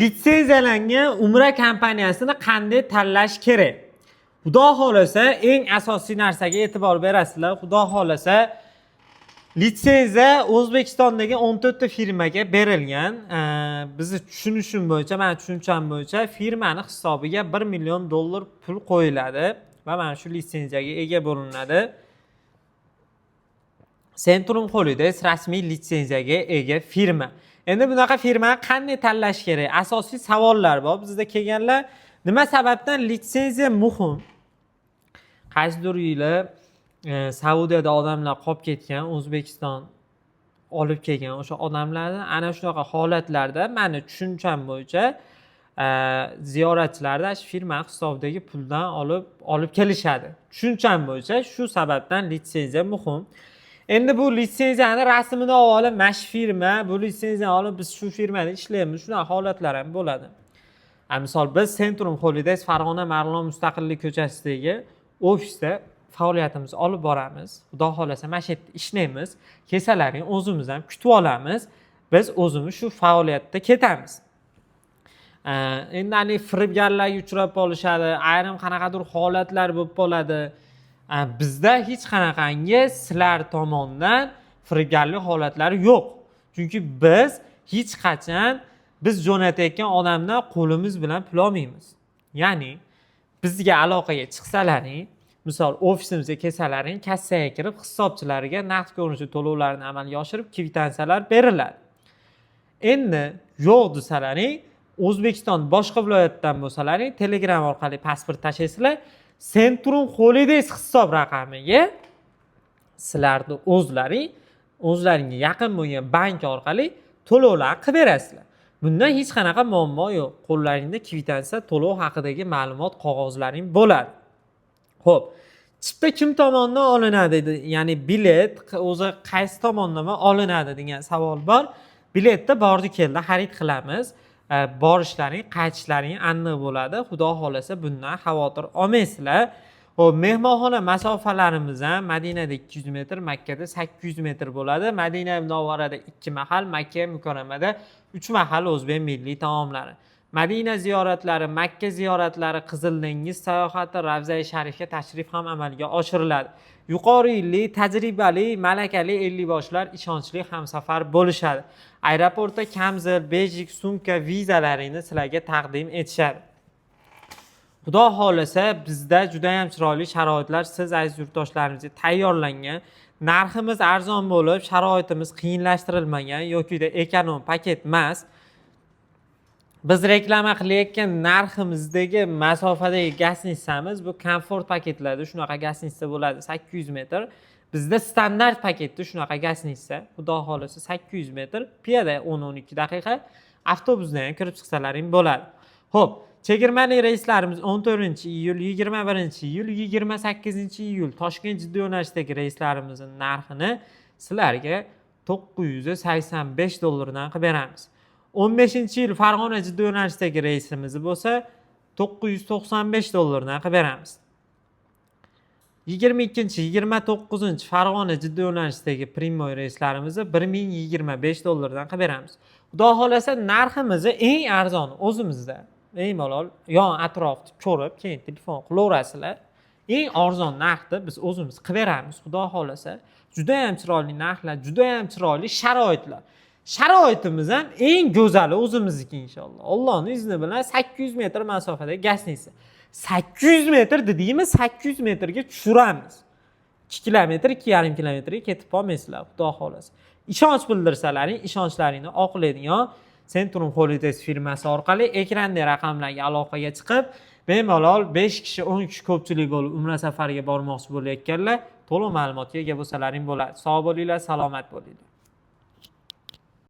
Litsenziyalangan Umra kompaniyasini qanday tanlash kerak? Xudo xolasa eng asosiy narsaga e'tibor berasizlar. Xudo xolasa litsenziya O'zbekistondagi 14 ta firmaga berilgan. Bizni tushunishim bo'yicha, men tushuncham bo'yicha firmaning hisobiga $1 million pul qo'yiladi va mana shu litsenziyaga ega bo'linadi. Centrum Holidays rasmiy litsenziyaga ega firma. Endi bunaqa firmani qanday tanlash kerak? Asosiy savollar bor. Bizda kelganlar nima sababdan litsenziya muhim? Qaysidir yili Saudiyada odamlar qolib ketgan, O'zbekiston olib kelgan o'sha odamlarni ana shunaqa holatlarda meni tushuncham bo'yicha ziyoratchilarni shu firma hisobidagi puldan olib kelishadi. Tushuncham bo'yicha shu sababdan litsenziya muhim. Endi bu litsenziyani rasmini olib, mash firma, bu litsenziyani olib biz shu firmada ishlaymiz. Shunaqa holatlar ham bo'ladi. Misol biz Centrum Holidays Farg'ona Marg'ilon Mustaqillik ko'chasidagi ofisda faoliyatimizni olib boramiz. Xudo xolasa mana shu yerda ishlaymiz. Kesalaring o'zimiz ham kutib olamiz. Biz o'zimiz shu faoliyatda ketamiz. Endi firibgarlarga uchrab qolishadi, ayrim qanaqadir holatlar bo'lib qoladi. Bizda hech qanaqangi sizlar tomonidan firibgarlik holatlari yo'q. Chunki biz hech qachon biz jo'natayotgan odamdan qo'limiz bilan pul olmaymiz. Ya'ni bizga aloqaga chiqsalaring, misol ofisimizga kelsalaring, kassaga kirib hisobchilariga naqd ko'rinishli to'lovlarni amalga oshirib, kvitansiyalar beriladi. Endi yo'q desalaring, O'zbekiston boshqa viloyatdan bo'lsalaring, Telegram orqali pasport tashlaysizlar, Centrum Holidays hisob raqamiga sizlarni o'zlaringga yaqin bo'lgan bank orqali to'lovlar qilib berasizlar. Bundan hech qanaqa muammo yo'q. Qo'llaringda kvitansiya to'lov haqidagi ma'lumot qog'ozlaring bo'ladi. Xo'p, chipta kim tomonidan olinadi? Ya'ni bilet o'zi qaysi tomondan olinadi degan savol bor. Biletda bordi keldi xarid qilamiz. Borishlaring, qaytishlaring aniq bo'ladi. Xudo xolasa bundan xavotir olmaysizlar. Xo'p, mehmonxona masofalarimiz ham Madinada 200 metr, Makkada 800 metr bo'ladi. Madina Munavvarada 2 mahal, Makka Mukarramada 3 mahal o'zbek milliy taomlari. Madina ziyoratlari, Makka ziyoratlari, Qizil dengiz sayohati, Ravza-i Sharifga tashrif ham amalga oshiriladi. Yuqori yilli, tajribali, malakali 50 boshlar ishonchli hamsafar bo'lishadi. Aeroportda kamzil, bejik, sumka, vizalarini sizlarga taqdim etishadi. Xudo xolasa bizda juda ham chiroyli sharoitlar siz aziz yurtdoshlarimizga tayyorlangan. Narximiz arzon bo'lib, sharoitimiz qiyinlashtirilmagan yoki ekonom paket emas. Biz reklama qilayotgan narximizdagi masofadagi gastnitsamiz bu komfort paketlarda shunaqa gastnitsa bo'ladi 800 metr. Bizda standart paketda shunaqa gastnitsa, xudo xolasa 800 metr, piyoda 10-12 daqiqa, avtobusda ham kirib chiqsalaring bo'ladi. Xo'p, chegirmali reyslarimiz 14-iyul, 21-iyul, 28-iyul Toshkent jiddiy yo'nalishdagi reyslarimizning narxini sizlarga $985 dan qilib beramiz. 15-yil Farg'ona jiddiy yo'nalishdagi reysimiz bo'lsa $995 dan qilib beramiz. 22-29 Farg'ona jiddiy yo'nalishdagi Primoy reyslarimizni $1025 dan qilib beramiz. Xudo xolasa narximizni eng arzon o'zimizda. Eng malol yon atrofni ko'rib, keyin telefon qilaverasizlar. Eng arzon narxda biz o'zimiz qilib beramiz. Xudo xolasa juda ham chiroyli narxlar, juda ham chiroyli sharoitlar. Sharoitimiz ham eng go'zali o'zimizniki inshaalloh. Allohning izni bilan 800 metr masofada gastnitsa. 800 metr dedingmi, 800 metrga tushiramiz. 2 kilometr, 2,5 kilometrga ketib qolmaysizlar, xudo xolasa. Ishonch bildirsalaring, ishonchlaringni oqlaydigan Centrum Holidays firmasi orqali ekrandagi raqamlarga aloqaga chiqib, bemalol 5 kishi, 10 kishi ko'pchilik bo'lib umra safariga bormoqchi bo'layotganlar to'liq ma'lumotga ega bo'lsalaring bo'ladi. Sog' bo'linglar, salomat bo'linglar.